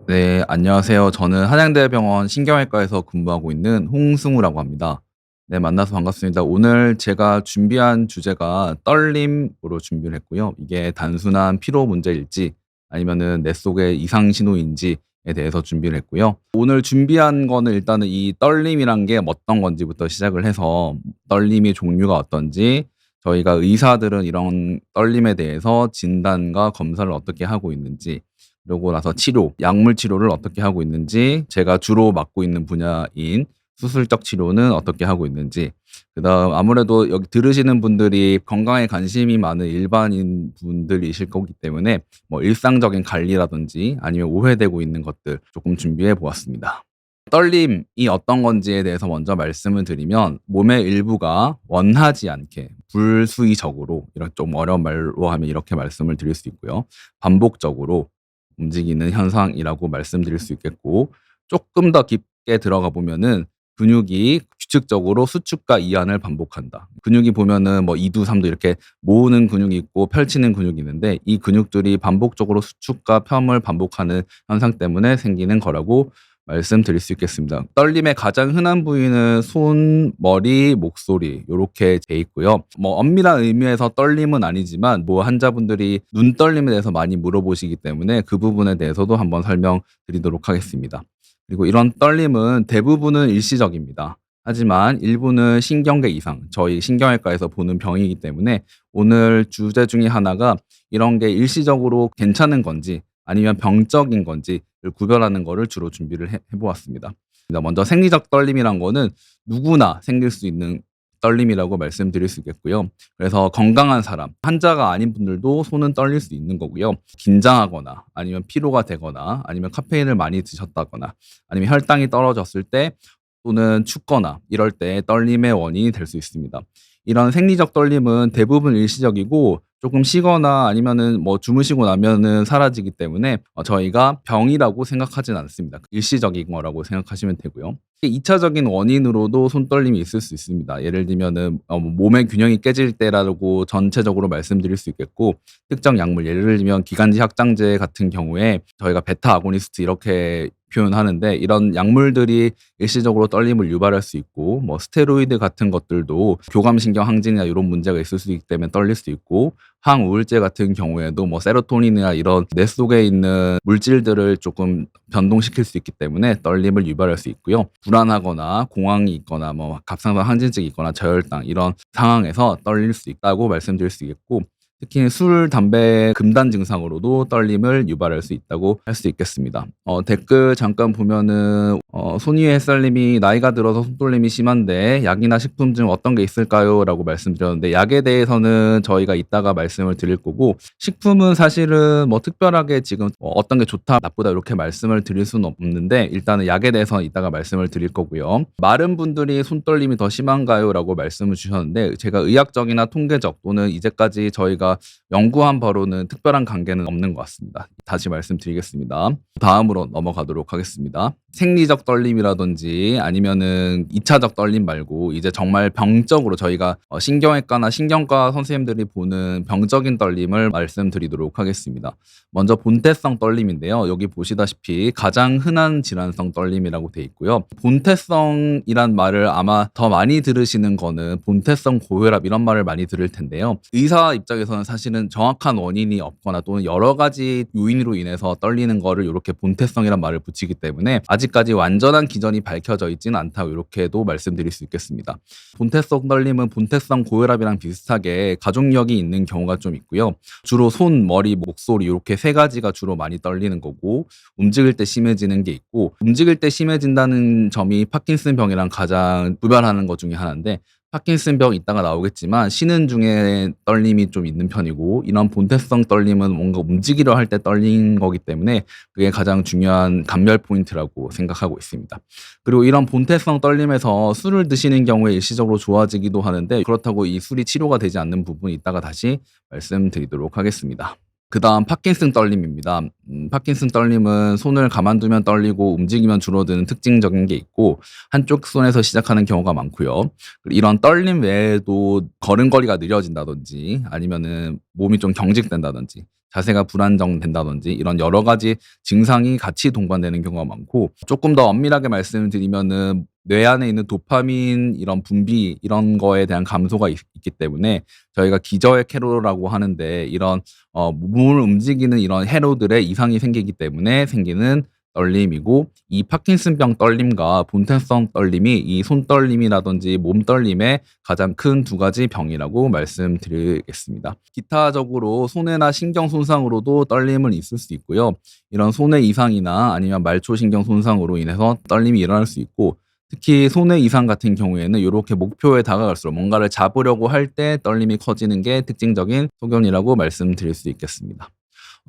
네, 안녕하세요. 저는 한양대병원 신경외과에서 근무하고 있는 홍승우라고 합니다. 네, 만나서 반갑습니다. 오늘 제가 준비한 주제가 떨림으로 준비를 했고요. 이게 단순한 피로 문제일지 아니면은 뇌 속의 이상 신호인지에 대해서 준비를 했고요. 오늘 준비한 거는 일단은 이 떨림이란 게 어떤 건지부터 시작을 해서 떨림의 종류가 어떤지, 저희가 의사들은 이런 떨림에 대해서 진단과 검사를 어떻게 하고 있는지, 그러고 나서 치료, 약물 치료를 어떻게 하고 있는지, 제가 주로 맡고 있는 분야인 수술적 치료는 어떻게 하고 있는지, 그다음 아무래도 여기 들으시는 분들이 건강에 관심이 많은 일반인 분들이실 거기 때문에 뭐 일상적인 관리라든지 아니면 오해되고 있는 것들 조금 준비해 보았습니다. 떨림이 어떤 건지에 대해서 먼저 말씀을 드리면, 몸의 일부가 원하지 않게 불수의적으로, 이런 좀 어려운 말로 하면 이렇게 말씀을 드릴 수 있고요. 반복적으로 움직이는 현상이라고 말씀드릴 수 있겠고, 조금 더 깊게 들어가 보면은 근육이 규칙적으로 수축과 이완을 반복한다. 근육이 보면은 뭐 2두 3두 이렇게 모으는 근육이 있고 펼치는 근육이 있는데, 이 근육들이 반복적으로 수축과 펴을 반복하는 현상 때문에 생기는 거라고 말씀드릴 수 있겠습니다. 떨림의 가장 흔한 부위는 손, 머리, 목소리 요렇게 돼 있고요. 뭐 엄밀한 의미에서 떨림은 아니지만 뭐 환자분들이 눈 떨림에 대해서 많이 물어보시기 때문에 그 부분에 대해서도 한번 설명드리도록 하겠습니다. 그리고 이런 떨림은 대부분은 일시적입니다. 하지만 일부는 신경계 이상, 저희 신경외과에서 보는 병이기 때문에 오늘 주제 중에 하나가 이런 게 일시적으로 괜찮은 건지 아니면 병적인 건지를 구별하는 거를 주로 준비를 해 보았습니다. 먼저 생리적 떨림이란 거는 누구나 생길 수 있는 떨림이라고 말씀드릴 수 있겠고요. 그래서 건강한 사람, 환자가 아닌 분들도 손은 떨릴 수 있는 거고요. 긴장하거나 아니면 피로가 되거나 아니면 카페인을 많이 드셨다거나 아니면 혈당이 떨어졌을 때 또는 춥거나 이럴 때 떨림의 원인이 될 수 있습니다. 이런 생리적 떨림은 대부분 일시적이고 조금 쉬거나 아니면은 뭐 주무시고 나면은 사라지기 때문에 저희가 병이라고 생각하진 않습니다. 일시적인 거라고 생각하시면 되고요. 2 차적인 원인으로도 손떨림이 있을 수 있습니다. 예를 들면은 뭐 몸의 균형이 깨질 때라고 전체적으로 말씀드릴 수 있겠고, 특정 약물 예를 들면 기관지 확장제 같은 경우에 저희가 베타 아고니스트 이렇게 표현하는데, 이런 약물들이 일시적으로 떨림을 유발할 수 있고, 뭐 스테로이드 같은 것들도 교감신경 항진이나 이런 문제가 있을 수 있기 때문에 떨릴 수 있고, 항우울제 같은 경우에도 뭐 세로토닌이나 이런 뇌 속에 있는 물질들을 조금 변동시킬 수 있기 때문에 떨림을 유발할 수 있고요. 불안하거나 공황이 있거나 뭐 갑상선 항진증이 있거나 저혈당 이런 상황에서 떨릴 수 있다고 말씀드릴 수 있겠고, 특히 술, 담배 금단 증상으로도 떨림을 유발할 수 있다고 할 수 있겠습니다. 댓글 잠깐 보면은 손위의 햇살님이 "나이가 들어서 손떨림이 심한데 약이나 식품 중 어떤 게 있을까요?" 라고 말씀드렸는데, 약에 대해서는 저희가 이따가 말씀을 드릴 거고, 식품은 사실은 뭐 특별하게 지금 어떤 게 좋다 나쁘다 이렇게 말씀을 드릴 수는 없는데, 일단은 약에 대해서는 이따가 말씀을 드릴 거고요. "마른 분들이 손떨림이 더 심한가요?" 라고 말씀을 주셨는데, 제가 의학적이나 통계적 또는 이제까지 저희가 연구한 바로는 특별한 관계는 없는 것 같습니다. 다시 말씀드리겠습니다. 다음으로 넘어가도록 하겠습니다. 생리적 떨림이라든지 아니면은 2 차적 떨림 말고 이제 정말 병적으로 저희가 신경외과나 신경과 선생님들이 보는 병적인 떨림을 말씀드리도록 하겠습니다. 먼저 본태성 떨림인데요. 여기 보시다시피 가장 흔한 질환성 떨림이라고 돼 있고요. 본태성이란 말을 아마 더 많이 들으시는 거는 본태성 고혈압 이런 말을 많이 들을 텐데요. 의사 입장에서는 사실은 정확한 원인이 없거나 또는 여러 가지 요인으로 인해서 떨리는 거를 요렇게 본태성이란 말을 붙이기 때문에 아직까지 완전한 기전이 밝혀져 있지는 않다고 요렇게도 말씀드릴 수 있겠습니다. 본태성 떨림은 본태성 고혈압이랑 비슷하게 가족력이 있는 경우가 좀 있고요. 주로 손, 머리, 목소리 요렇게 3 가지가 주로 많이 떨리는 거고, 움직일 때 심해지는 게 있고, 움직일 때 심해진다는 점이 파킨슨병이랑 가장 구별하는 것 중에 하나인데, 파킨슨병 이따가 나오겠지만 쉬는 중에 떨림이 좀 있는 편이고, 이런 본태성 떨림은 뭔가 움직이려 할 때 떨린 거기 때문에 그게 가장 중요한 감별 포인트라고 생각하고 있습니다. 그리고 이런 본태성 떨림에서 술을 드시는 경우에 일시적으로 좋아지기도 하는데, 그렇다고 이 술이 치료가 되지 않는 부분은 이따가 다시 말씀드리도록 하겠습니다. 그다음 파킨슨 떨림입니다. 파킨슨 떨림은 손을 가만두면 떨리고 움직이면 줄어드는 특징적인 게 있고, 한쪽 손에서 시작하는 경우가 많고요. 그리고 이런 떨림 외에도 걸음걸이가 느려진다든지 아니면은 몸이 좀 경직된다든지 자세가 불안정된다든지 이런 여러 가지 증상이 같이 동반되는 경우가 많고, 조금 더 엄밀하게 말씀을 드리면은 뇌 안에 있는 도파민 이런 분비 이런 거에 대한 감소가 있기 때문에 저희가 기저핵 회로라고 하는데, 이런 몸을 움직이는 이런 회로들에 이상이 생기기 때문에 생기는 떨림이고, 이 파킨슨병 떨림과 본태성 떨림이 이 손떨림이라든지 몸떨림의 가장 큰 두 가지 병이라고 말씀드리겠습니다. 기타적으로 손해나 신경 손상으로도 떨림은 있을 수 있고요. 이런 손해 이상이나 아니면 말초 신경 손상으로 인해서 떨림이 일어날 수 있고, 특히 손해 이상 같은 경우에는 요렇게 목표에 다가갈수록 뭔가를 잡으려고 할 때 떨림이 커지는 게 특징적인 소견이라고 말씀드릴 수 있겠습니다.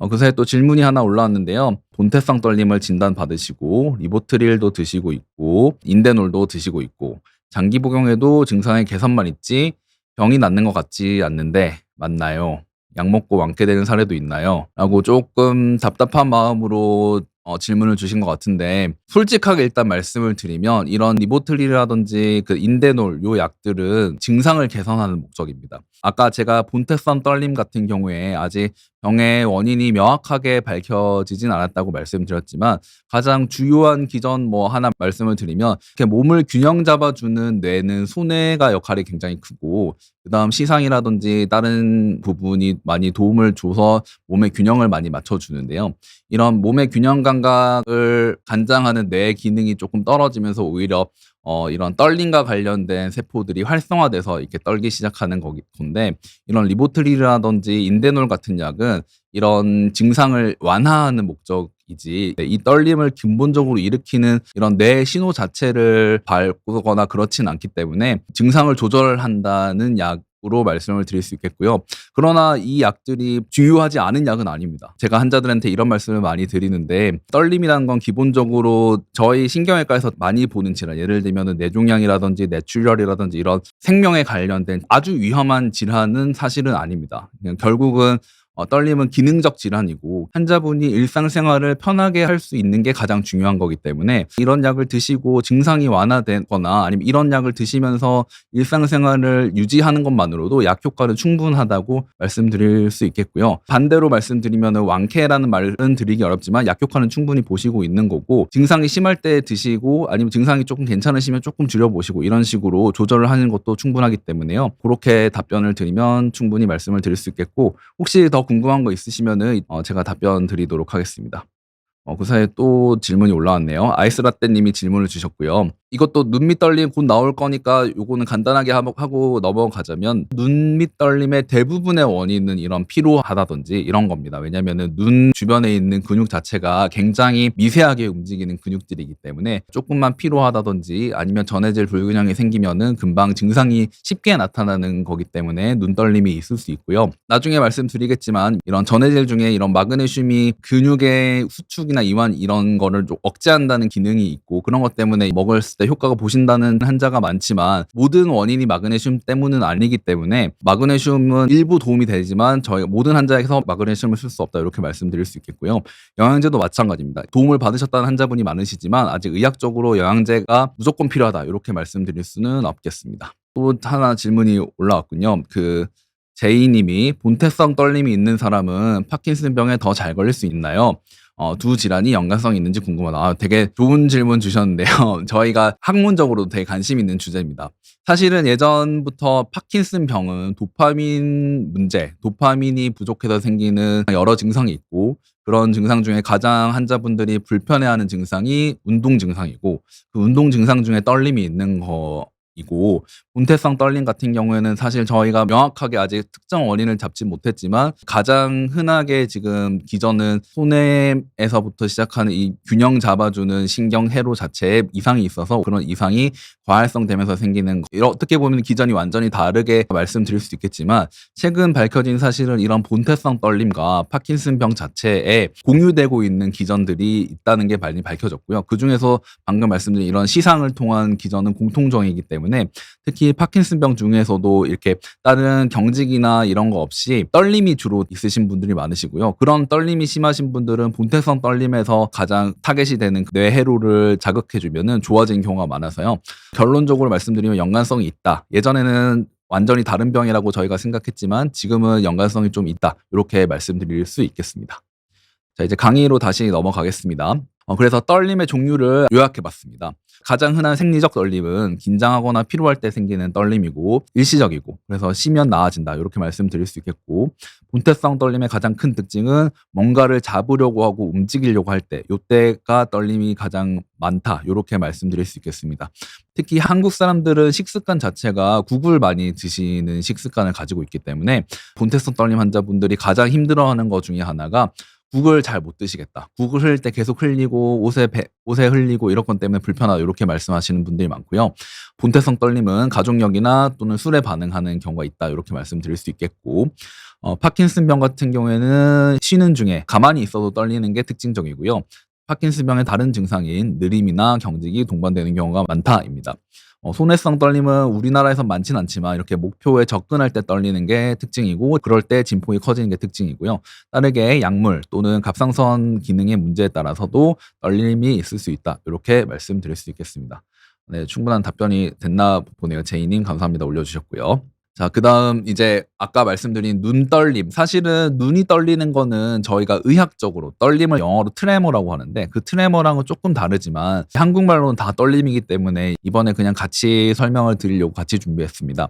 그 사이에 또 질문이 하나 올라왔는데요. 본태성 떨림을 진단받으시고 리보트릴도 드시고 있고 인데놀도 드시고 있고 장기 복용에도 증상의 개선만 있지 병이 낫는 것 같지 않는데 맞나요? 약 먹고 완쾌되는 사례도 있나요? 라고 조금 답답한 마음으로 질문을 주신 것 같은데, 솔직하게 일단 말씀을 드리면 이런 리보트릴이라든지 그 인데놀 요 약들은 증상을 개선하는 목적입니다. 아까 제가 본태성 떨림 같은 경우에 아직 병의 원인이 명확하게 밝혀지진 않았다고 말씀드렸지만, 가장 주요한 기전 뭐 하나 말씀을 드리면, 이렇게 몸을 균형 잡아주는 뇌는 소뇌가 역할이 굉장히 크고, 그다음 시상이라든지 다른 부분이 많이 도움을 줘서 몸의 균형을 많이 맞춰주는데요. 이런 몸의 균형 감각을 관장하는 뇌 기능이 조금 떨어지면서 오히려 이런 떨림과 관련된 세포들이 활성화돼서 이렇게 떨기 시작하는 건데, 이런 리보트릴이라든지 인데놀 같은 약은 이런 증상을 완화하는 목적이지 이 떨림을 근본적으로 일으키는 이런 뇌 신호 자체를 바꾸거나 그렇진 않기 때문에 증상을 조절한다는 약으로 말씀을 드릴 수 있겠고요. 그러나 이 약들이 중요하지 않은 약은 아닙니다. 제가 환자들한테 이런 말씀을 많이 드리는데, 떨림이라는 건 기본적으로 저희 신경외과에서 많이 보는 질환, 예를 들면 뇌종양이라든지 뇌출혈이라든지 이런 생명에 관련된 아주 위험한 질환은 사실은 아닙니다. 그냥 결국은 떨림은 기능적 질환이고, 환자분이 일상생활을 편하게 할 수 있는 게 가장 중요한 거기 때문에 이런 약을 드시고 증상이 완화되거나 아니면 이런 약을 드시면서 일상생활을 유지하는 것만으로도 약 효과는 충분하다고 말씀드릴 수 있겠고요. 반대로 말씀드리면 완쾌라는 말은 드리기 어렵지만 약 효과는 충분히 보시고 있는 거고, 증상이 심할 때 드시고 아니면 증상이 조금 괜찮으시면 조금 줄여보시고 이런 식으로 조절을 하는 것도 충분하기 때문에요. 그렇게 답변을 드리면 충분히 말씀을 드릴 수 있겠고, 혹시 더 궁금한 거 있으시면은 제가 답변 드리도록 하겠습니다. 그 사이에 또 질문이 올라왔네요. 아이스라떼 님이 질문을 주셨고요. 이것도 눈밑 떨림 곧 나올 거니까 요거는 간단하게 하고 넘어가자면, 눈밑 떨림의 대부분의 원인은 이런 피로하다든지 이런 겁니다. 왜냐면은 눈 주변에 있는 근육 자체가 굉장히 미세하게 움직이는 근육들이기 때문에 조금만 피로하다든지 아니면 전해질 불균형이 생기면은 금방 증상이 쉽게 나타나는 거기 때문에 눈 떨림이 있을 수 있고요. 나중에 말씀드리겠지만 이런 전해질 중에 이런 마그네슘이 근육의 수축이나 이완 이런 거를 좀 억제한다는 기능이 있고, 그런 것 때문에 먹었을 때 효과가 보신다는 환자가 많지만 모든 원인이 마그네슘 때문은 아니기 때문에, 마그네슘은 일부 도움이 되지만 저희 모든 환자에서 마그네슘을 쓸 수 없다 이렇게 말씀드릴 수 있겠고요. 영양제도 마찬가지입니다. 도움을 받으셨다는 환자분이 많으시지만 아직 의학적으로 영양제가 무조건 필요하다 이렇게 말씀드릴 수는 없겠습니다. 또 하나 질문이 올라왔군요. 제이님이 본태성 떨림이 있는 사람은 파킨슨병에 더 잘 걸릴 수 있나요? 두 질환이 연관성이 있는지 궁금하다. 되게 좋은 질문 주셨는데요. 저희가 학문적으로도 되게 관심 있는 주제입니다. 사실은 예전부터 파킨슨병은 도파민 문제, 도파민이 부족해서 생기는 여러 증상이 있고, 그런 증상 중에 가장 환자분들이 불편해하는 증상이 운동 증상이고, 그 운동 증상 중에 떨림이 있는 거이고, 본태성 떨림 같은 경우에는 사실 저희가 명확하게 아직 특정 원인을 잡지 못했지만 가장 흔하게 지금 기전은 손해에서부터 시작하는 이 균형 잡아주는 신경 회로 자체에 이상이 있어서, 그런 이상이 과활성되면서 생기는 어떻게 보면 기전이 완전히 다르게 말씀드릴 수 있겠지만, 최근 밝혀진 사실은 이런 본태성 떨림과 파킨슨병 자체에 공유되고 있는 기전들이 있다는 게 많이 밝혀졌고요. 그중에서 방금 말씀드린 이런 시상을 통한 기전은 공통적이기 때문에, 특히 파킨슨병 중에서도 이렇게 다른 경직이나 이런 거 없이 떨림이 주로 있으신 분들이 많으시고요. 그런 떨림이 심하신 분들은 본태성 떨림에서 가장 타겟이 되는 뇌회로를 자극해주면은 좋아지는 경우가 많아서요. 결론적으로 말씀드리면 연관성이 있다. 예전에는 완전히 다른 병이라고 저희가 생각했지만 지금은 연관성이 좀 있다. 이렇게 말씀드릴 수 있겠습니다. 자, 이제 강의로 다시 넘어가겠습니다. 그래서 떨림의 종류를 요약해 봤습니다. 가장 흔한 생리적 떨림은 긴장하거나 피로할 때 생기는 떨림이고 일시적이고 그래서 쉬면 나아진다 이렇게 말씀드릴 수 있겠고, 본태성 떨림의 가장 큰 특징은 뭔가를 잡으려고 하고 움직이려고 할 때 요때가 떨림이 가장 많다 이렇게 말씀드릴 수 있겠습니다. 특히 한국 사람들은 식습관 자체가 국을 많이 드시는 식습관을 가지고 있기 때문에 본태성 떨림 환자분들이 가장 힘들어하는 것 중에 하나가 국을 잘 못 드시겠다. 국을 흘릴 때 계속 흘리고 옷에 흘리고 이런 것 때문에 불편하다. 이렇게 말씀하시는 분들이 많고요. 본태성 떨림은 가족력이나 또는 술에 반응하는 경우가 있다. 이렇게 말씀드릴 수 있겠고, 파킨슨병 같은 경우에는 쉬는 중에 가만히 있어도 떨리는 게 특징적이고요. 파킨슨병의 다른 증상인 느림이나 경직이 동반되는 경우가 많다입니다. 손해성 떨림은 우리나라에선 많진 않지만 이렇게 목표에 접근할 때 떨리는 게 특징이고, 그럴 때 진폭이 커지는 게 특징이고요. 다르게 약물 또는 갑상선 기능의 문제에 따라서도 떨림이 있을 수 있다. 이렇게 말씀드릴 수 있겠습니다. 네, 충분한 답변이 됐나 보네요. 제이님 감사합니다. 올려주셨고요. 자, 그다음 이제 아까 말씀드린 눈 떨림. 사실은 눈이 떨리는 거는 저희가 의학적으로 떨림을 영어로 트레머라고 하는데, 그 트레머랑은 조금 다르지만 한국말로는 다 떨림이기 때문에 이번에 그냥 같이 설명을 드리려고 같이 준비했습니다.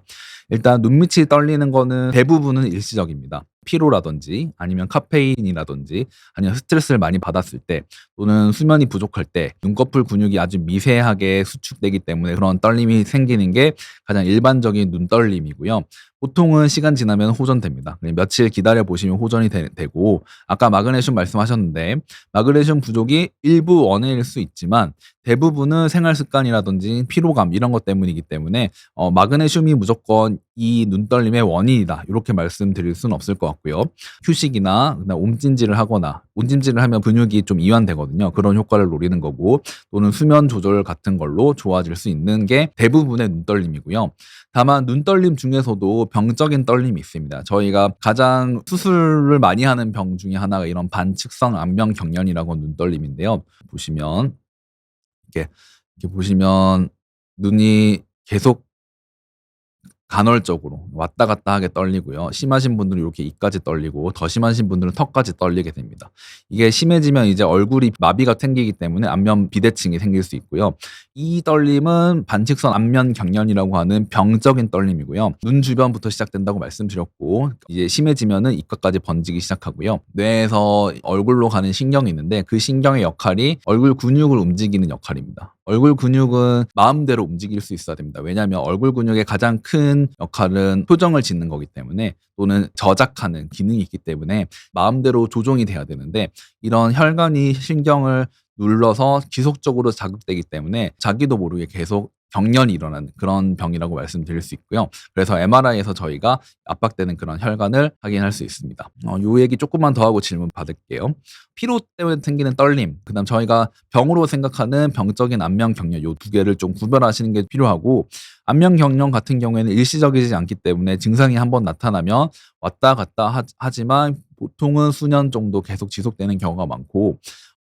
일단 눈밑이 떨리는 거는 대부분은 일시적입니다. 피로라든지 아니면 카페인이라든지 아니면 스트레스를 많이 받았을 때 또는 수면이 부족할 때 눈꺼풀 근육이 아주 미세하게 수축되기 때문에 그런 떨림이 생기는 게 가장 일반적인 눈떨림이고요. 보통은 시간 지나면 호전됩니다. 며칠 기다려 보시면 호전이 되고, 아까 마그네슘 말씀하셨는데 마그네슘 부족이 일부 원인일 수 있지만 대부분은 생활 습관이라든지 피로감 이런 것 때문이기 때문에 마그네슘이 무조건 이 눈떨림의 원인이다 이렇게 말씀드릴 수는 없을 것 같고요. 휴식이나 온찜질을 하거나, 온찜질을 하면 근육이 좀 이완되거든요. 그런 효과를 노리는 거고, 또는 수면 조절 같은 걸로 좋아질 수 있는 게 대부분의 눈떨림이고요. 다만 눈떨림 중에서도 병적인 떨림이 있습니다. 저희가 가장 수술을 많이 하는 병 중에 하나가 이런 반측성 안면 경련이라고 하는 눈떨림인데요. 보시면 이렇게 보시면 눈이 계속 간헐적으로 왔다 갔다 하게 떨리고요. 심하신 분들은 이렇게 입까지 떨리고 더 심하신 분들은 턱까지 떨리게 됩니다. 이게 심해지면 이제 얼굴이 마비가 생기기 때문에 안면 비대칭이 생길 수 있고요. 이 떨림은 반측선 안면 경련이라고 하는 병적인 떨림이고요. 눈 주변부터 시작된다고 말씀드렸고, 이제 심해지면은 입가까지 번지기 시작하고요. 뇌에서 얼굴로 가는 신경이 있는데 그 신경의 역할이 얼굴 근육을 움직이는 역할입니다. 얼굴 근육은 마음대로 움직일 수 있어야 됩니다. 왜냐하면 얼굴 근육의 가장 큰 역할은 표정을 짓는 거기 때문에, 또는 저작하는 기능이 있기 때문에 마음대로 조종이 돼야 되는데, 이런 혈관이 신경을 눌러서 지속적으로 자극되기 때문에 자기도 모르게 계속 경련이 일어나는 그런 병이라고 말씀드릴 수 있고요. 그래서 MRI에서 저희가 압박되는 그런 혈관을 확인할 수 있습니다. 요 얘기 조금만 더 하고 질문 받을게요. 피로 때문에 생기는 떨림, 그다음 저희가 병으로 생각하는 병적인 안면 경련, 요 두 개를 좀 구별하시는 게 필요하고, 안면 경련 같은 경우에는 일시적이지 않기 때문에 증상이 한번 나타나면 왔다 갔다 하지만 보통은 수년 정도 계속 지속되는 경우가 많고,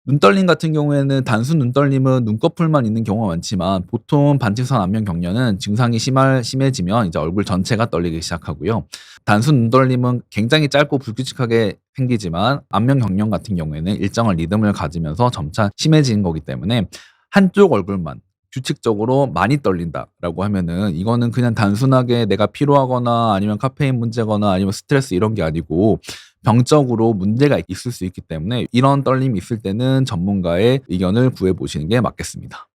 눈떨림 같은 경우에는 단순 눈떨림은 눈꺼풀만 있는 경우가 많지만 보통 반측선 안면 경련은 증상이 심해지면 이제 얼굴 전체가 떨리기 시작하고요. 단순 눈떨림은 굉장히 짧고 불규칙하게 생기지만 안면 경련 같은 경우에는 일정한 리듬을 가지면서 점차 심해지는 거기 때문에 한쪽 얼굴만 규칙적으로 많이 떨린다라고 하면은 이거는 그냥 단순하게 내가 피로하거나 아니면 카페인 문제거나 아니면 스트레스 이런 게 아니고 병적으로 문제가 있을 수 있기 때문에 이런 떨림이 있을 때는 전문가의 의견을 구해보시는 게 맞겠습니다.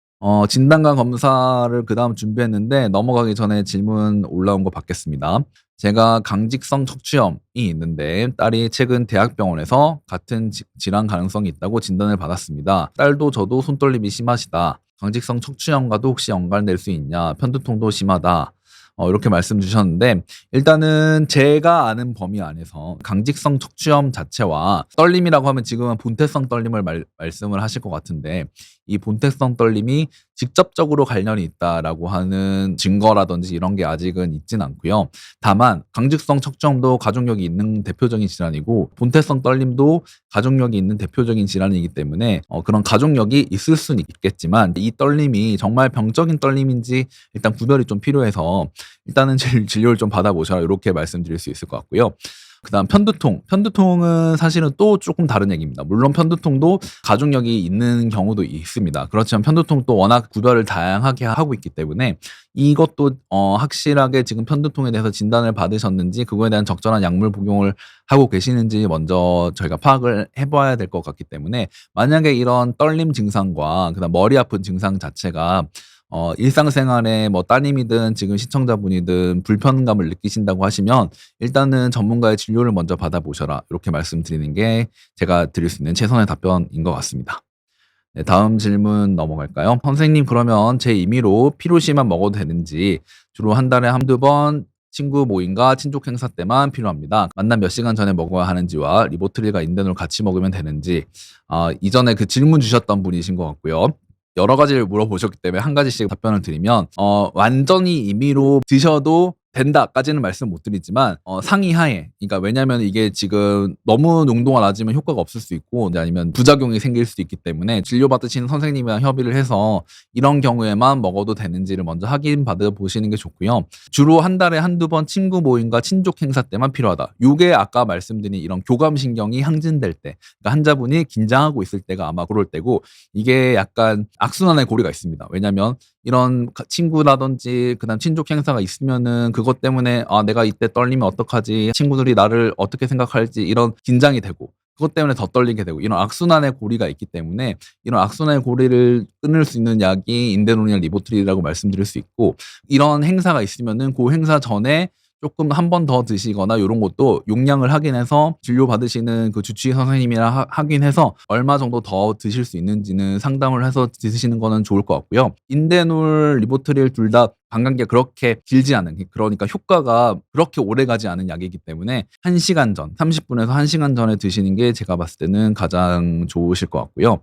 진단과 검사를 그다음 준비했는데 넘어가기 전에 질문 올라온 거 받겠습니다. 제가 강직성 척추염이 있는데 딸이 최근 대학병원에서 같은 질환 가능성이 있다고 진단을 받았습니다. 딸도 저도 손떨림이 심하시다. 강직성 척추염과도 혹시 연관될 수 있냐? 편두통도 심하다. 이렇게 말씀 주셨는데, 일단은 제가 아는 범위 안에서 강직성 척추염 자체와 떨림이라고 하면 지금은 본태성 떨림을 말씀을 하실 것 같은데, 이 본태성 떨림이 직접적으로 관련이 있다라고 하는 증거라든지 이런 게 아직은 있진 않고요. 다만 강직성 척추염도 가족력이 있는 대표적인 질환이고 본태성 떨림도 가족력이 있는 대표적인 질환이기 때문에 그런 가족력이 있을 수는 있겠지만 이 떨림이 정말 병적인 떨림인지 일단 구별이 좀 필요해서 일단은 진료를 좀 받아보셔라 이렇게 말씀드릴 수 있을 것 같고요. 그다음 편두통. 편두통은 사실은 또 조금 다른 얘기입니다. 물론 편두통도 가족력이 있는 경우도 있습니다. 그렇지만 편두통도 워낙 구별을 다양하게 하고 있기 때문에 이것도 확실하게 지금 편두통에 대해서 진단을 받으셨는지 그거에 대한 적절한 약물 복용을 하고 계시는지 먼저 저희가 파악을 해 봐야 될 것 같기 때문에 만약에 이런 떨림 증상과 그다음 머리 아픈 증상 자체가 일상생활에 뭐 따님이든 지금 시청자분이든 불편감을 느끼신다고 하시면 일단은 전문가의 진료를 먼저 받아보셔라. 이렇게 말씀드리는 게 제가 드릴 수 있는 최선의 답변인 것 같습니다. 네, 다음 질문 넘어갈까요? 선생님, 그러면 제 임의로 피로시만 먹어도 되는지 주로 한 달에 한두 번 친구 모임과 친족 행사 때만 필요합니다. 만남 몇 시간 전에 먹어야 하는지와 리보트릴과 인대놀 같이 먹으면 되는지 이전에 그 질문 주셨던 분이신 것 같고요. 여러 가지를 물어보셨기 때문에 한 가지씩 답변을 드리면 완전히 임의로 드셔도 된다까지는 말씀 못 드리지만 상이하에, 그러니까 왜냐하면 이게 지금 너무 농도가 낮으면 효과가 없을 수 있고 이제 아니면 부작용이 생길 수도 있기 때문에 진료받으시는 선생님이랑 협의를 해서 이런 경우에만 먹어도 되는지를 먼저 확인 받아 보시는 게 좋고요. 주로 한 달에 한두 번 친구 모임과 친족 행사 때만 필요하다. 요게 아까 말씀드린 이런 교감신경이 항진될 때, 그러니까 환자분이 긴장하고 있을 때가 아마 그럴 때고, 이게 약간 악순환의 고리가 있습니다. 왜냐하면 이런 친구라든지 그다음 친족 행사가 있으면은 그것 때문에 '아 내가 이때 떨리면 어떡하지? 친구들이 나를 어떻게 생각할지.' 이런 긴장이 되고 그것 때문에 더 떨리게 되고, 이런 악순환의 고리가 있기 때문에 이런 악순환의 고리를 끊을 수 있는 약이 인대놀이나 리보트릴이라고 말씀드릴 수 있고, 이런 행사가 있으면은 그 행사 전에 조금 한 번 더 드시거나 요런 것도 용량을 확인해서 진료받으시는 그 주치의 선생님이랑 확인해서 얼마 정도 더 드실 수 있는지는 상담을 해서 드시는 거는 좋을 것 같고요. 인대놀, 리보트릴 둘 다 방광기가 그렇게 길지 않은, 그러니까 효과가 그렇게 오래가지 않은 약이기 때문에 1시간 전, 30분에서 1시간 전에 드시는 게 제가 봤을 때는 가장 좋으실 것 같고요.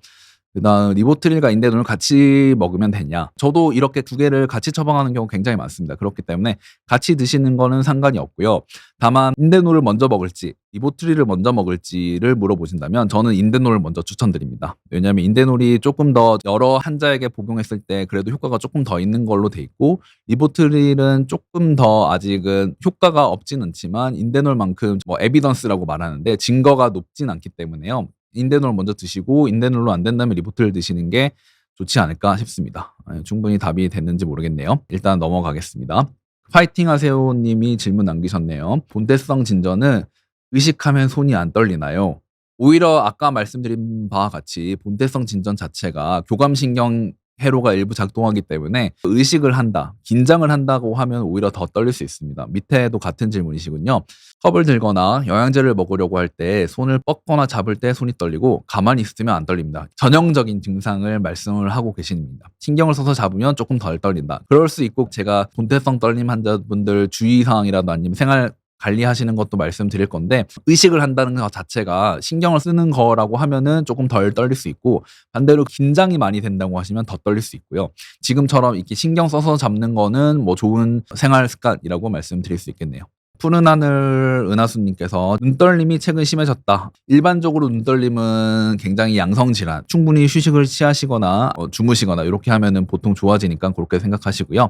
그다음 리보트릴과 인대놀을 같이 먹으면 되냐? 저도 이렇게 두 개를 같이 처방하는 경우 굉장히 많습니다. 그렇기 때문에 같이 드시는 거는 상관이 없고요. 다만 인대놀을 먼저 먹을지 리보트릴을 먼저 먹을지를 물어보신다면 저는 인대놀을 먼저 추천드립니다. 왜냐하면 인대놀이 조금 더 여러 환자에게 복용했을 때 그래도 효과가 조금 더 있는 걸로 돼 있고, 리보트릴은 조금 더 아직은 효과가 없진 않지만 인대놀만큼 뭐 에비던스라고 말하는데 증거가 높진 않기 때문에요. 인대놀 먼저 드시고 인대놀로 안 된다면 리보트릴 드시는 게 좋지 않을까 싶습니다. 충분히 답이 됐는지 모르겠네요. 일단 넘어가겠습니다. 파이팅 하세요 님이 질문 남기셨네요. 본대성 진전은 의식하면 손이 안 떨리나요? 오히려 아까 말씀드린 바와 같이 본대성 진전 자체가 교감신경 회로가 일부 작동하기 때문에 의식을 한다, 긴장을 한다고 하면 오히려 더 떨릴 수 있습니다. 밑에도 같은 질문이시군요. 컵을 들거나 영양제를 먹으려고 할 때 손을 뻗거나 잡을 때 손이 떨리고 가만히 있으면 안 떨립니다. 전형적인 증상을 말씀을 하고 계십니다. 신경을 써서 잡으면 조금 덜 떨린다. 그럴 수 있고 제가 본태성 떨림 환자분들 주의사항이라도 아니면 생활 관리하시는 것도 말씀드릴 건데, 의식을 한다는 것 자체가 신경을 쓰는 거라고 하면은 조금 덜 떨릴 수 있고, 반대로 긴장이 많이 된다고 하시면 더 떨릴 수 있고요. 지금처럼 이렇게 신경 써서 잡는 거는 뭐 좋은 생활 습관이라고 말씀드릴 수 있겠네요. 푸른 하늘 은하수님께서 눈떨림이 최근 심해졌다. 일반적으로 눈떨림은 굉장히 양성 질환, 충분히 휴식을 취하시거나 주무시거나 이렇게 하면은 보통 좋아지니까 그렇게 생각하시고요.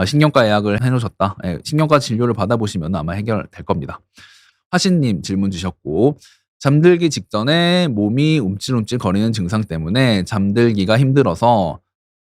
신경과 예약을 해놓으셨다. 신경과 진료를 받아보시면 아마 해결될 겁니다. 화신님 질문 주셨고, 잠들기 직전에 몸이 움찔움찔 거리는 증상 때문에 잠들기가 힘들어서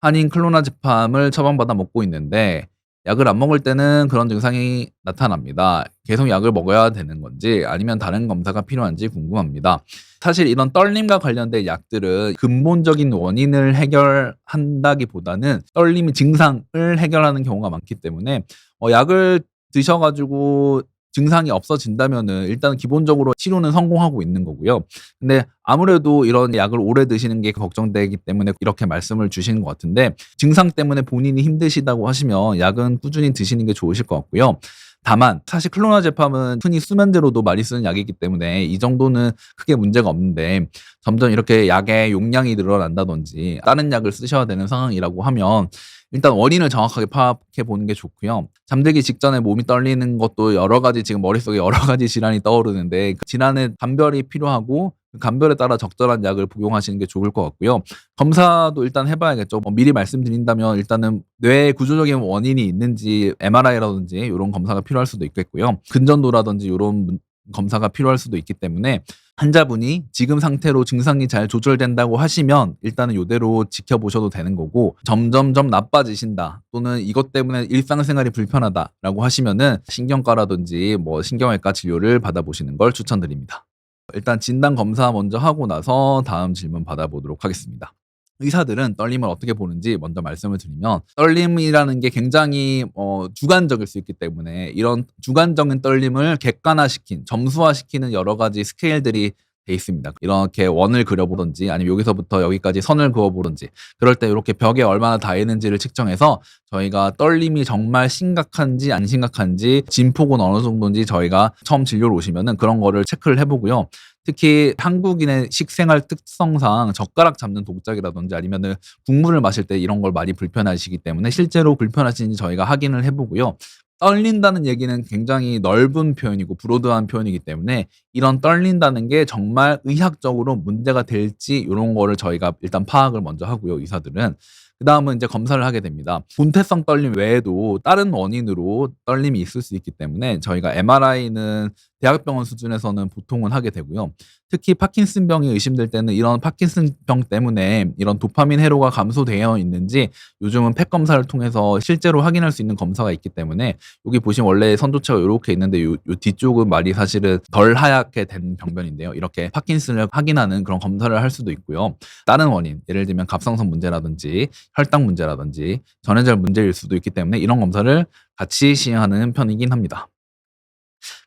한인 클로나제팜을 처방받아 먹고 있는데 약을 안 먹을 때는 그런 증상이 나타납니다. 계속 약을 먹어야 되는 건지 아니면 다른 검사가 필요한지 궁금합니다. 사실 이런 떨림과 관련된 약들은 근본적인 원인을 해결한다기보다는 떨림의 증상을 해결하는 경우가 많기 때문에 약을 드셔가지고 증상이 없어진다면은 일단 기본적으로 치료는 성공하고 있는 거고요. 근데 아무래도 이런 약을 오래 드시는 게 걱정되기 때문에 이렇게 말씀을 주시는 것 같은데, 증상 때문에 본인이 힘드시다고 하시면 약은 꾸준히 드시는 게 좋으실 것 같고요. 다만 사실 클로나제팜은 흔히 수면제로도 많이 쓰는 약이기 때문에 이 정도는 크게 문제가 없는데, 점점 이렇게 약의 용량이 늘어난다든지 다른 약을 쓰셔야 되는 상황이라고 하면 일단 원인을 정확하게 파악해 보는 게 좋고요. 잠들기 직전에 몸이 떨리는 것도 여러 가지, 지금 머릿속에 여러 가지 질환이 떠오르는데 그 질환의 감별이 필요하고 감별에 따라 적절한 약을 복용하시는 게 좋을 것 같고요. 검사도 일단 해 봐야겠죠. 미리 말씀드린다면 일단은 뇌에 구조적인 원인이 있는지 MRI라든지 요런 검사가 필요할 수도 있겠고요. 근전도라든지 요런 검사가 필요할 수도 있기 때문에 환자분이 지금 상태로 증상이 잘 조절된다고 하시면 일단은 요대로 지켜보셔도 되는 거고, 점점점 나빠지신다 또는 이것 때문에 일상생활이 불편하다라고 하시면은 신경과라든지 신경외과 진료를 받아보시는 걸 추천드립니다. 일단 진단 검사 먼저 하고 나서 다음 질문 받아보도록 하겠습니다. 의사들은 떨림을 어떻게 보는지 먼저 말씀을 드리면, 떨림이라는 게 굉장히 주관적일 수 있기 때문에 이런 주관적인 떨림을 객관화시킨, 점수화시키는 여러 가지 스케일들이 돼 있습니다. 이렇게 원을 그려보든지 아니면 여기서부터 여기까지 선을 그어보든지, 그럴 때 이렇게 벽에 얼마나 닿이는지를 측정해서 저희가 떨림이 정말 심각한지 안 심각한지, 진폭은 어느 정도인지 저희가 처음 진료를 오시면은 그런 거를 체크를 해보고요. 특히 한국인의 식생활 특성상 젓가락 잡는 동작이라든지 아니면은 국물을 마실 때 이런 걸 많이 불편하시기 때문에 실제로 불편하신지 저희가 확인을 해보고요. 떨린다는 얘기는 굉장히 넓은 표현이고 브로드한 표현이기 때문에 이런 떨린다는 게 정말 의학적으로 문제가 될지 이런 거를 저희가 일단 파악을 먼저 하고요, 의사들은. 그다음은 이제 검사를 하게 됩니다. 본태성 떨림 외에도 다른 원인으로 떨림이 있을 수 있기 때문에 저희가 MRI는 대학병원 수준에서는 보통은 하게 되고요. 특히 파킨슨병이 의심될 때는 이런 파킨슨병 때문에 이런 도파민 회로가 감소되어 있는지 요즘은 펫 검사를 통해서 실제로 확인할 수 있는 검사가 있기 때문에, 여기 보시면 원래 선조체가 이렇게 있는데 요 뒤쪽은 많이 사실은 덜 하얗게 된 병변인데요. 이렇게 파킨슨을 확인하는 그런 검사를 할 수도 있고요. 다른 원인, 예를 들면 갑상선 문제라든지 혈당 문제라든지 전해질 문제일 수도 있기 때문에 이런 검사를 같이 시행하는 편이긴 합니다.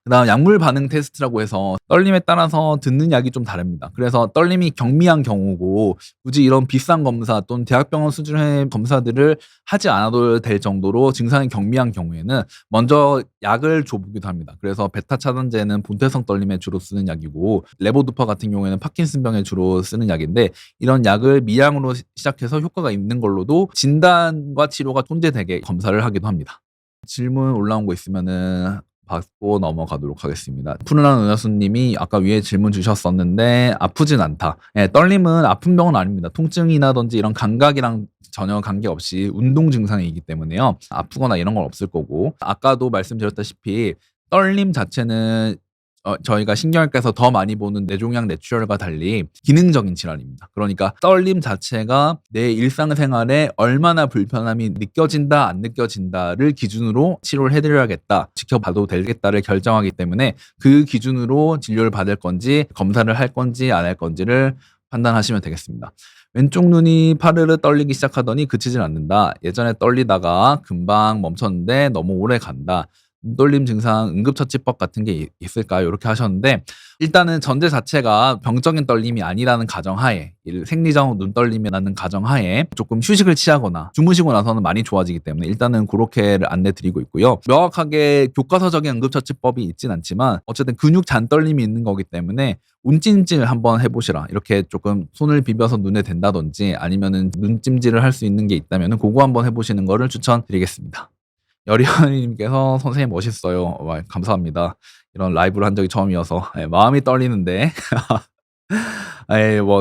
그다음 약물 반응 테스트라고 해서 떨림에 따라서 듣는 약이 좀 다릅니다. 그래서 떨림이 경미한 경우고 굳이 이런 비싼 검사 또는 대학병원 수준의 검사들을 하지 않아도 될 정도로 증상이 경미한 경우에는 먼저 약을 줘보기도 합니다. 그래서 베타 차단제는 본태성 떨림에 주로 쓰는 약이고, 레보도파 같은 경우에는 파킨슨병에 주로 쓰는 약인데, 이런 약을 미량으로 시작해서 효과가 있는 걸로도 진단과 치료가 통제되게 검사를 하기도 합니다. 질문 올라온 거 있으면은 받고 넘어가도록 하겠습니다. 푸른한 은하수님이 아까 위에 질문 주셨었는데 아프진 않다. 예, 떨림은 아픈 병은 아닙니다. 통증이라든지 이런 감각이랑 전혀 관계없이 운동 증상이기 때문에요. 아프거나 이런 건 없을 거고, 아까도 말씀드렸다시피 떨림 자체는 저희가 신경외과에서 더 많이 보는 뇌종양 뇌출혈과 달리 기능적인 질환입니다. 그러니까 떨림 자체가 내 일상생활에 얼마나 불편함이 느껴진다 안 느껴진다를 기준으로 치료를 해드려야겠다, 지켜봐도 되겠다를 결정하기 때문에 그 기준으로 진료를 받을 건지 검사를 할 건지 안 할 건지를 판단하시면 되겠습니다. 왼쪽 눈이 파르르 떨리기 시작하더니 그치질 않는다. 예전에 떨리다가 금방 멈췄는데 너무 오래 간다. 눈떨림 증상 응급처치법 같은 게 있을까요? 이렇게 하셨는데, 일단은 전제 자체가 병적인 떨림이 아니라는 가정하에, 생리적 눈떨림이라는 가정하에 조금 휴식을 취하거나 주무시고 나서는 많이 좋아지기 때문에 일단은 그렇게 안내 드리고 있고요. 명확하게 교과서적인 응급처치법이 있진 않지만 어쨌든 근육 잔떨림이 있는 거기 때문에 운찜질을 한번 해보시라, 이렇게 조금 손을 비벼서 눈에 댄다든지 아니면은 눈찜질을 할 수 있는 게 있다면은 그거 한번 해보시는 거를 추천드리겠습니다. 여리언님께서 선생님 멋있어요. 와, 감사합니다. 이런 라이브를 한 적이 처음이어서 마음이 떨리는데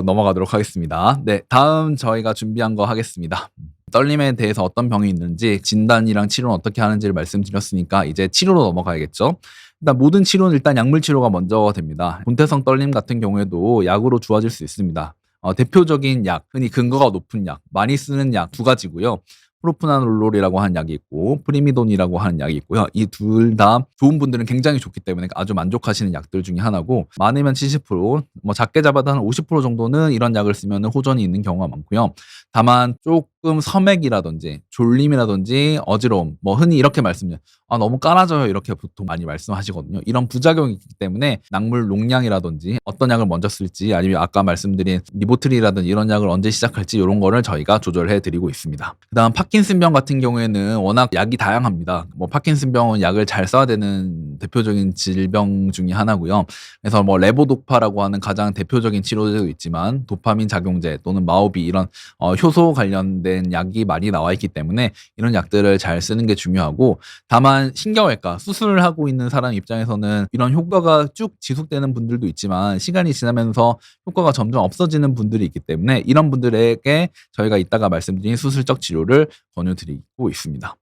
넘어가도록 하겠습니다. 네, 다음 저희가 준비한 거 하겠습니다. 떨림에 대해서 어떤 병이 있는지, 진단이랑 치료는 어떻게 하는지를 말씀드렸으니까 이제 치료로 넘어가야겠죠. 일단 모든 치료는 일단 약물 치료가 먼저 됩니다. 본태성 떨림 같은 경우에도 약으로 좋아질 수 있습니다. 대표적인 약, 흔히 근거가 높은 약, 많이 쓰는 약 두 가지고요. 프로프나놀롤이라고 하는 약이 있고 프리미돈이라고 하는 약이 있고요. 이 둘 다 좋은 분들은 굉장히 좋기 때문에 아주 만족하시는 약들 중에 하나고, 많으면 70%, 작게 잡아도 한 50% 정도는 이런 약을 쓰면 호전이 있는 경우가 많고요. 다만 조금 섬액이라든지 졸림이라든지 어지러움, 흔히 이렇게 말씀드려요. 너무 까라져요, 이렇게 보통 많이 말씀하시거든요. 이런 부작용이 있기 때문에 약물 용량이라든지 어떤 약을 먼저 쓸지, 아니면 아까 말씀드린 리보트리라든지 이런 약을 언제 시작할지 이런 거를 저희가 조절해 드리고 있습니다. 그다음 파킨슨병 같은 경우에는 워낙 약이 다양합니다. 파킨슨병은 약을 잘 써야 되는 대표적인 질병 중에 하나고요. 그래서 레보도파라고 하는 가장 대표적인 치료제도 있지만 도파민 작용제 또는 마오비, 이런 효소 관련된 된 약이 많이 나와 있기 때문에 이런 약들을 잘 쓰는 게 중요하고, 다만 신경외과 수술을 하고 있는 사람 입장에서는 이런 효과가 쭉 지속되는 분들도 있지만 시간이 지나면서 효과가 점점 없어지는 분들이 있기 때문에 이런 분들에게 저희가 이따가 말씀드린 수술적 치료를 권유드리고 있습니다.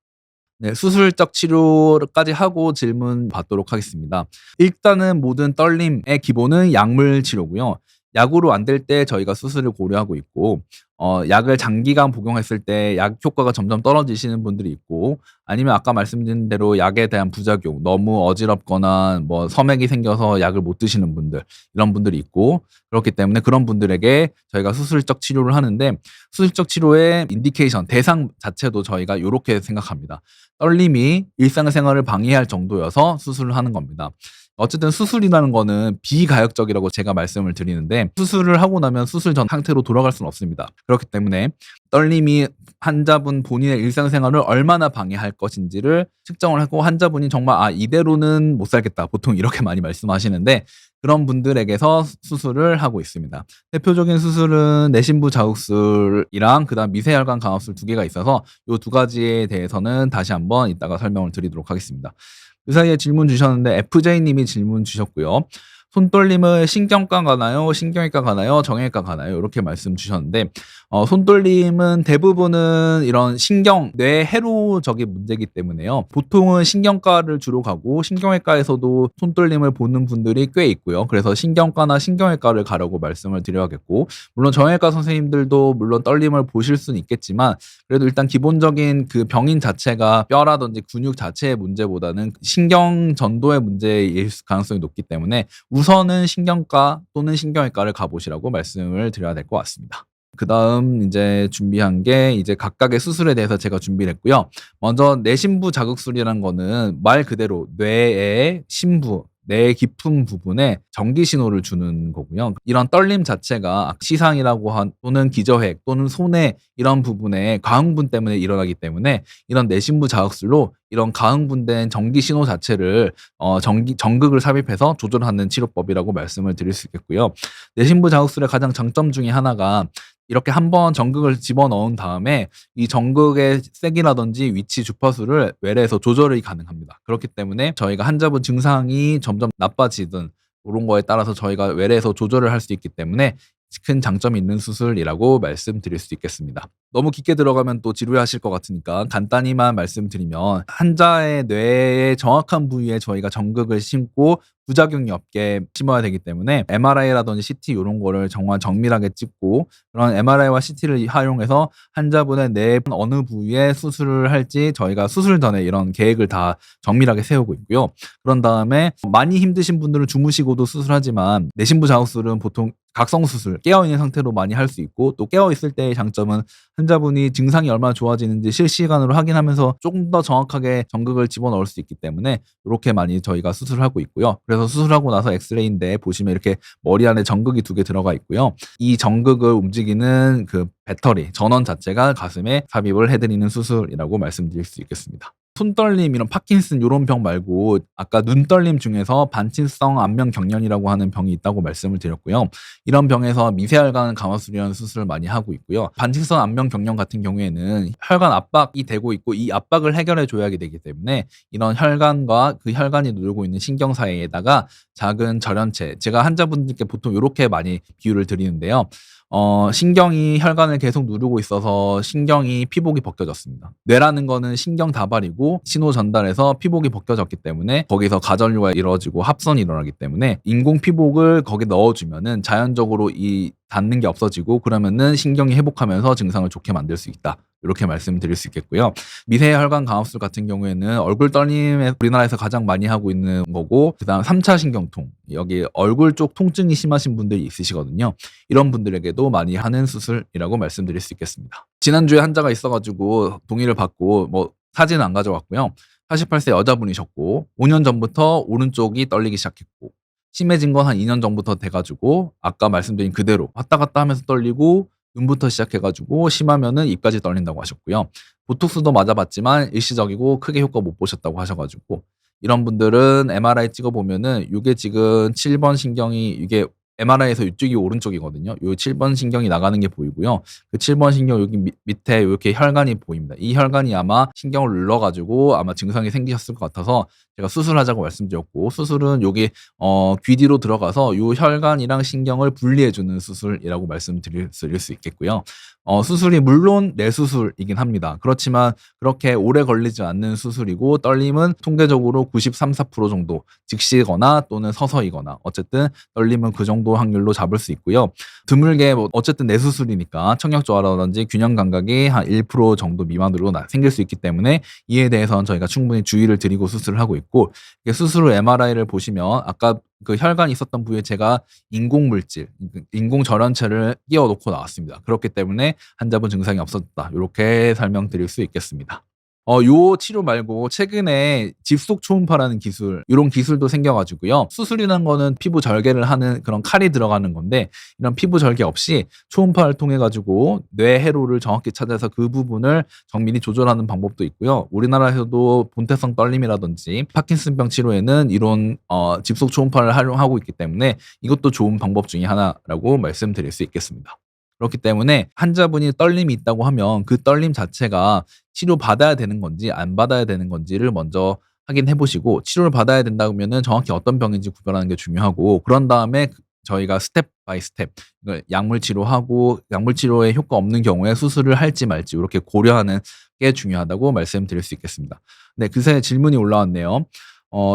네, 수술적 치료까지 하고 질문 받도록 하겠습니다. 일단은 모든 떨림의 기본은 약물 치료고요. 약으로 안 될 때 저희가 수술을 고려하고 있고, 약을 장기간 복용했을 때 약 효과가 점점 떨어지시는 분들이 있고, 아니면 아까 말씀드린 대로 약에 대한 부작용, 너무 어지럽거나 뭐 섬액이 생겨서 약을 못 드시는 분들, 이런 분들이 있고, 그렇기 때문에 그런 분들에게 저희가 수술적 치료를 하는데, 수술적 치료의 인디케이션, 대상 자체도 저희가 요렇게 생각합니다. 떨림이 일상생활을 방해할 정도여서 수술을 하는 겁니다. 어쨌든 수술이라는 거는 비가역적이라고 제가 말씀을 드리는데, 수술을 하고 나면 수술 전 상태로 돌아갈 수는 없습니다. 그렇기 때문에 떨림이 환자분 본인의 일상생활을 얼마나 방해할 것인지를 측정을 하고, 환자분이 정말 이대로는 못 살겠다, 보통 이렇게 많이 말씀하시는데 그런 분들에게서 수술을 하고 있습니다. 대표적인 수술은 내심부 자극술이랑 그다음 미세혈관 강압술 두 개가 있어서 이 두 가지에 대해서는 다시 한번 이따가 설명을 드리도록 하겠습니다. 그 사이에 질문 주셨는데 FJ님이 질문 주셨고요. 손떨림은 신경과 가나요? 신경외과 가나요? 정형외과 가나요? 이렇게 말씀 주셨는데, 손떨림은 대부분은 이런 신경, 뇌 해로적인 문제이기 때문에요. 보통은 신경과를 주로 가고 신경외과에서도 손떨림을 보는 분들이 꽤 있고요. 그래서 신경과나 신경외과를 가라고 말씀을 드려야겠고, 물론 정형외과 선생님들도 물론 떨림을 보실 수는 있겠지만 그래도 일단 기본적인 그 병인 자체가 뼈라든지 근육 자체의 문제보다는 신경 전도의 문제일 가능성이 높기 때문에 우선은 신경과 또는 신경외과를 가보시라고 말씀을 드려야 될 것 같습니다. 그다음 이제 준비한 게 이제 각각의 수술에 대해서 제가 준비를 했고요. 먼저 내심부 자극술이라는 거는 말 그대로 뇌의 심부, 뇌 깊은 부분에 전기 신호를 주는 거고요. 이런 떨림 자체가 시상이라고 또는 기저핵 또는 손해 이런 부분에 가흥분 때문에 일어나기 때문에 이런 내심부 자극술로 이런 가흥분된 전기 신호 자체를 전극을 삽입해서 조절하는 치료법이라고 말씀을 드릴 수 있겠고요. 내심부 자극술의 가장 장점 중에 하나가 이렇게 한번 전극을 집어넣은 다음에 이 전극의 세기라든지 위치 주파수를 외래에서 조절이 가능합니다. 그렇기 때문에 저희가 환자분 증상이 점점 나빠지든 이런 거에 따라서 저희가 외래에서 조절을 할 수 있기 때문에 큰 장점이 있는 수술이라고 말씀드릴 수 있겠습니다. 너무 깊게 들어가면 또 지루해하실 것 같으니까 간단히만 말씀드리면, 환자의 뇌의 정확한 부위에 저희가 전극을 심고 부작용이 없게 심어야 되기 때문에 MRI라든지 CT 이런 거를 정말 정밀하게 찍고, 그런 MRI와 CT를 활용해서 환자분의 뇌 어느 부위에 수술을 할지 저희가 수술 전에 이런 계획을 다 정밀하게 세우고 있고요. 그런 다음에 많이 힘드신 분들은 주무시고도 수술하지만 내심부 자극술은 보통 각성 수술, 깨어있는 상태로 많이 할 수 있고, 또 깨어있을 때의 장점은 환자분이 증상이 얼마나 좋아지는지 실시간으로 확인하면서 조금 더 정확하게 전극을 집어넣을 수 있기 때문에 이렇게 많이 저희가 수술을 하고 있고요. 그래서 수술하고 나서 엑스레이인데 보시면 이렇게 머리 안에 전극이 두 개 들어가 있고요. 이 전극을 움직이는 그 배터리, 전원 자체가 가슴에 삽입을 해드리는 수술이라고 말씀드릴 수 있겠습니다. 손떨림, 이런 파킨슨 이런 병 말고 아까 눈떨림 중에서 반친성 안면 경련이라고 하는 병이 있다고 말씀을 드렸고요. 이런 병에서 미세혈관 감압술이라는 수술을 많이 하고 있고요. 반친성 안면 경련 같은 경우에는 혈관 압박이 되고 있고 이 압박을 해결해 줘야 되기 때문에 이런 혈관과 그 혈관이 누르고 있는 신경 사이에다가 작은 절연체, 제가 환자분들께 보통 이렇게 많이 비유를 드리는데요. 신경이 혈관을 계속 누르고 있어서 신경이 피복이 벗겨졌습니다. 뇌라는 거는 신경 다발이고 신호 전달해서 피복이 벗겨졌기 때문에 거기서 가전류가 이루어지고 합선이 일어나기 때문에 인공 피복을 거기 넣어주면은 자연적으로 이 닿는 게 없어지고, 그러면은 신경이 회복하면서 증상을 좋게 만들 수 있다. 이렇게 말씀드릴 수 있겠고요. 미세혈관 감압술 같은 경우에는 얼굴 떨림에 우리나라에서 가장 많이 하고 있는 거고, 그다음 3차 신경통, 여기 얼굴 쪽 통증이 심하신 분들이 있으시거든요. 이런 분들에게도 많이 하는 수술이라고 말씀드릴 수 있겠습니다. 지난주에 환자가 있어가지고 동의를 받고 사진은 안 가져왔고요. 48세 여자분이셨고 5년 전부터 오른쪽이 떨리기 시작했고, 심해진 건 한 2년 전부터 돼가지고 아까 말씀드린 그대로 왔다 갔다 하면서 떨리고 눈부터 시작해가지고 심하면은 입까지 떨린다고 하셨고요. 보톡스도 맞아봤지만 일시적이고 크게 효과 못 보셨다고 하셔가지고, 이런 분들은 MRI 찍어보면은 이게 지금 7번 신경이 이게 MRI에서 이쪽이 오른쪽이거든요. 요 7번 신경이 나가는 게 보이고요. 그 7번 신경 여기 밑에 요렇게 혈관이 보입니다. 이 혈관이 아마 신경을 눌러 가지고 아마 증상이 생기셨을 것 같아서 제가 수술하자고 말씀드렸고, 수술은 요게 귀 뒤로 들어가서 요 혈관이랑 신경을 분리해 주는 수술이라고 말씀드릴 수 있겠고요. 수술이 물론 뇌수술이긴 합니다. 그렇지만 그렇게 오래 걸리지 않는 수술이고, 떨림은 통계적으로 93~4% 정도 즉시거나 또는 서서히거나 어쨌든 떨림은 그 정도 확률로 잡을 수 있고요. 드물게 뭐 어쨌든 뇌수술이니까 청력 저하라든지 균형 감각이 한 1% 정도 미만으로 생길 수 있기 때문에 이에 대해서는 저희가 충분히 주의를 드리고 수술을 하고 있고, 이게 수술 후 MRI를 보시면 아까 그 혈관이 있었던 부위에 제가 인공 물질, 인공 절연체를 끼워 놓고 나왔습니다. 그렇기 때문에 환자분 증상이 없어졌다, 요렇게 설명드릴 수 있겠습니다. 요 치료 말고 최근에 집속 초음파라는 기술, 요런 기술도 생겨 가지고요. 수술이라는 거는 피부 절개를 하는 그런 칼이 들어가는 건데, 이런 피부 절개 없이 초음파를 통해 가지고 뇌 회로를 정확히 찾아서 그 부분을 정밀히 조절하는 방법도 있고요. 우리나라에서도 본태성 떨림이라든지 파킨슨병 치료에는 이런 집속 초음파를 활용하고 있기 때문에 이것도 좋은 방법 중에 하나라고 말씀드릴 수 있겠습니다. 그렇기 때문에 환자분이 떨림이 있다고 하면 그 떨림 자체가 치료받아야 되는 건지 안 받아야 되는 건지를 먼저 확인해 보시고, 치료를 받아야 된다면은 정확히 어떤 병인지 구별하는 게 중요하고, 그런 다음에 저희가 스텝 바이 스텝 약물 치료하고, 약물 치료에 효과 없는 경우에 수술을 할지 말지 이렇게 고려하는 게 중요하다고 말씀드릴 수 있겠습니다. 네, 그새 질문이 올라왔네요.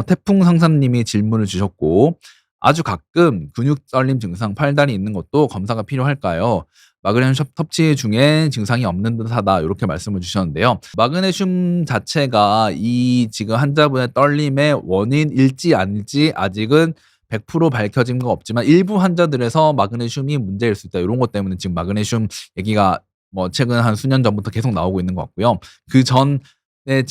태풍 상삼님이 질문을 주셨고, 아주 가끔 근육 떨림 증상, 팔다리 있는 것도 검사가 필요할까요? 마그네슘 섭취 중에 증상이 없는 듯하다, 이렇게 말씀을 주셨는데요. 마그네슘 자체가 이 지금 환자분의 떨림의 원인일지 아닐지 아직은 100% 밝혀진 건 없지만, 일부 환자들에서 마그네슘이 문제일 수 있다, 이런 것 때문에 지금 마그네슘 얘기가 뭐 최근 한 수년 전부터 계속 나오고 있는 것 같고요. 그 전에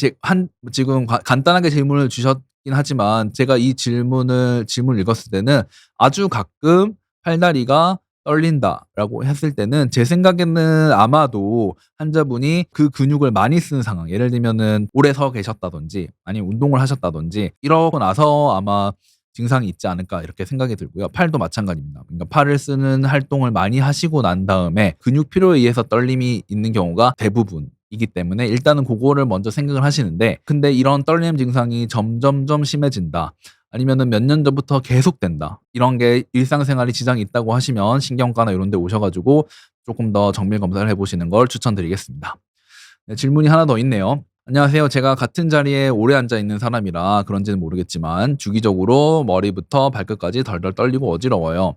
지금 간단하게 질문을 주셨긴 하지만, 제가 이 질문을 읽었을 때는 아주 가끔 팔다리가 떨린다라고 했을 때는 제 생각에는 아마도 환자분이 그 근육을 많이 쓰는 상황, 예를 들면은 오래 서 계셨다든지 아니면 운동을 하셨다든지 이러고 나서 아마 증상이 있지 않을까, 이렇게 생각이 들고요. 팔도 마찬가지입니다. 그러니까 팔을 쓰는 활동을 많이 하시고 난 다음에 근육 피로에 의해서 떨림이 있는 경우가 대부분이기 때문에 일단은 그거를 먼저 생각을 하시는데, 근데 이런 떨림 증상이 점점점 심해진다, 아니면은 몇 년 전부터 계속된다, 이런 게 일상생활에 지장이 있다고 하시면 신경과나 이런 데 오셔 가지고 조금 더 정밀 검사를 해 보시는 걸 추천드리겠습니다. 네, 질문이 하나 더 있네요. 안녕하세요. 제가 같은 자리에 오래 앉아 있는 사람이라 그런지는 모르겠지만 주기적으로 머리부터 발끝까지 덜덜 떨리고 어지러워요.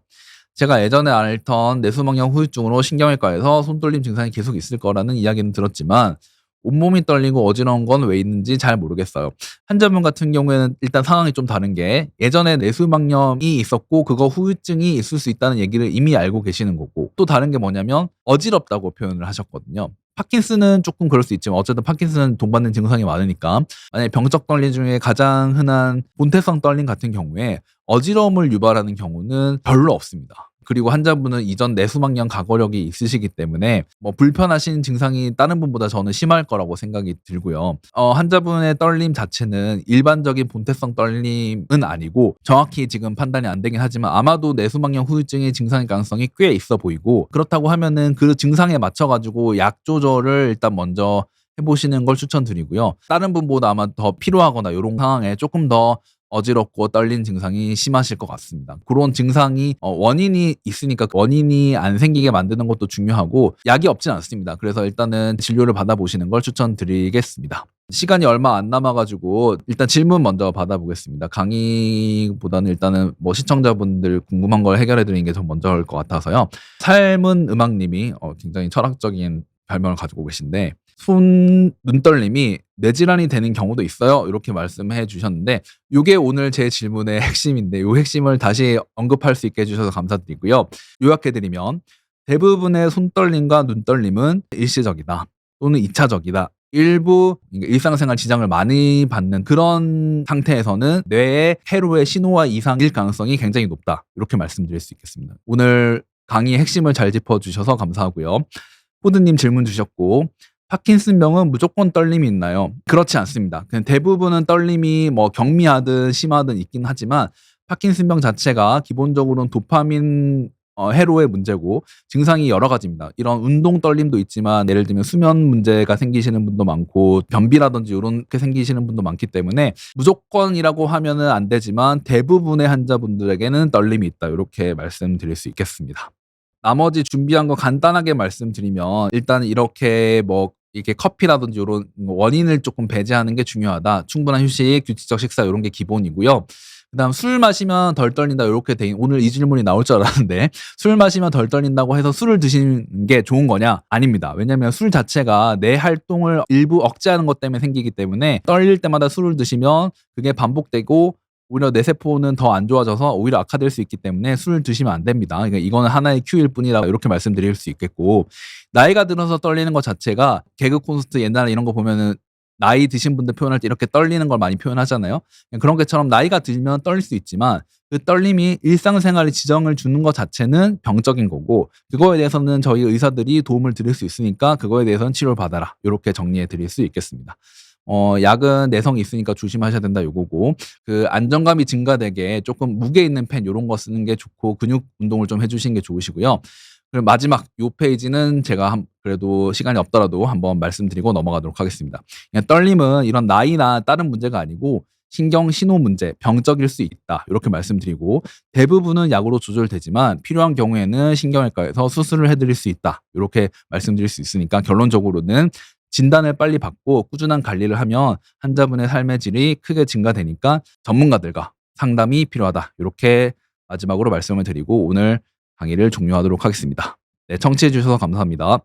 제가 예전에 앓던 뇌수막염 후유증으로 신경외과에서 손떨림 증상이 계속 있을 거라는 이야기는 들었지만, 온몸이 떨리고 어지러운 건 왜 있는지 잘 모르겠어요. 환자분 같은 경우에는 일단 상황이 좀 다른 게, 예전에 뇌수막염이 있었고 그거 후유증이 있을 수 있다는 얘기를 이미 알고 계시는 거고, 또 다른 게 뭐냐면 어지럽다고 표현을 하셨거든요. 파킨슨은 조금 그럴 수 있지만 어쨌든 파킨슨은 동반된 증상이 많으니까, 만약에 병적 떨림 중에 가장 흔한 본태성 떨림 같은 경우에 어지러움을 유발하는 경우는 별로 없습니다. 그리고 환자분은 이전 뇌수막염 과거력이 있으시기 때문에 뭐 불편하신 증상이 다른 분보다 저는 심할 거라고 생각이 들고요. 환자분의 떨림 자체는 일반적인 본태성 떨림은 아니고, 정확히 지금 판단이 안 되긴 하지만 아마도 뇌수막염 후유증의 증상일 가능성이 꽤 있어 보이고, 그렇다고 하면은 그 증상에 맞춰 가지고 약 조절을 일단 먼저 해보시는 걸 추천드리고요. 다른 분보다 아마 더 필요하거나 이런 상황에 조금 더 어지럽고 떨리는 증상이 심하실 것 같습니다. 그런 증상이 원인이 있으니까 원인이 안 생기게 만드는 것도 중요하고, 약이 없진 않습니다. 그래서 일단은 진료를 받아보시는 걸 추천드리겠습니다. 시간이 얼마 안 남아가지고 일단 질문 먼저 받아보겠습니다. 강의보다는 일단은 뭐 시청자분들 궁금한 걸 해결해드리는 게 더 먼저일 것 같아서요. 삶은 음악님이 굉장히 철학적인 별명을 가지고 계신데, 눈떨림이 뇌질환이 되는 경우도 있어요, 이렇게 말씀해 주셨는데, 이게 오늘 제 질문의 핵심인데, 이 핵심을 다시 언급할 수 있게 해주셔서 감사드리고요. 요약해드리면, 대부분의 손떨림과 눈떨림은 일시적이다 또는 2차적이다. 일부 일상생활 지장을 많이 받는 그런 상태에서는 뇌의 회로의 신호와 이상일 가능성이 굉장히 높다, 이렇게 말씀드릴 수 있겠습니다. 오늘 강의의 핵심을 잘 짚어주셔서 감사하고요. 호드님 질문 주셨고, 파킨슨병은 무조건 떨림이 있나요? 그렇지 않습니다. 그냥 대부분은 떨림이 뭐 경미하든 심하든 있긴 하지만, 파킨슨병 자체가 기본적으로는 도파민 해로의 문제고 증상이 여러 가지입니다. 이런 운동 떨림도 있지만 예를 들면 수면 문제가 생기시는 분도 많고 변비라든지 요렇게 생기시는 분도 많기 때문에 무조건이라고 하면은 안 되지만 대부분의 환자분들에게는 떨림이 있다. 요렇게 말씀드릴 수 있겠습니다. 나머지 준비한 거 간단하게 말씀드리면 일단 이렇게 뭐 이렇게 커피라든지 요런 원인을 쪼끔 배제하는 게 중요하다. 충분한 휴식, 규칙적 식사 요런 게 기본이고요. 그다음 "술 마시면 덜 떨린다." 요렇게 돼 오늘 이 질문이 나올 줄 알았는데 술 마시면 덜 떨린다고 해서 술을 드시는 게 좋은 거냐? 아닙니다. 왜냐면 술 자체가 뇌 활동을 일부 억제하는 것 때문에 생기기 때문에 떨릴 때마다 술을 드시면 그게 반복되고 오히려 뇌세포는 더 안 좋아져서 오히려 악화될 수 있기 때문에 술을 드시면 안 됩니다. 그러니까 이거는 하나의 큐일 뿐이다 이렇게 말씀드릴 수 있겠고 나이가 들어서 떨리는 것 자체가 개그 콘서트 옛날에 이런 거 보면은 나이 드신 분들 표현할 때 이렇게 떨리는 걸 많이 표현하잖아요. 그런 것처럼 나이가 들면 떨릴 수 있지만 그 떨림이 일상생활에 지정을 주는 것 자체는 병적인 거고 그거에 대해서는 저희 의사들이 도움을 드릴 수 있으니까 그거에 대해서는 치료를 받아라. 요렇게 정리해 드릴 수 있겠습니다. 약은 내성이 있으니까 조심하셔야 된다 요거고 그 안정감이 증가되게 쪼끔 무게 있는 펜 요런 거 쓰는 게 좋고 근육 운동을 좀 해 주시는 게 좋으시고요. 그리고 마지막 요 페이지는 제가 그래도 시간이 없더라도 한번 말씀드리고 넘어가도록 하겠습니다. 그냥 떨림은 이런 나이나 다른 문제가 아니고 신경 신호 문제, 병적일 수 있다. 요렇게 말씀드리고 대부분은 약으로 조절되지만 필요한 경우에는 신경외과에서 수술을 해 드릴 수 있다. 요렇게 말씀드릴 수 있으니까 결론적으로는 진단을 빨리 받고 꾸준한 관리를 하면 환자분의 삶의 질이 크게 증가되니까 전문가들과 상담이 필요하다. 요렇게 마지막으로 말씀을 드리고 오늘 강의를 종료하도록 하겠습니다. 네, 청취해 주셔서 감사합니다.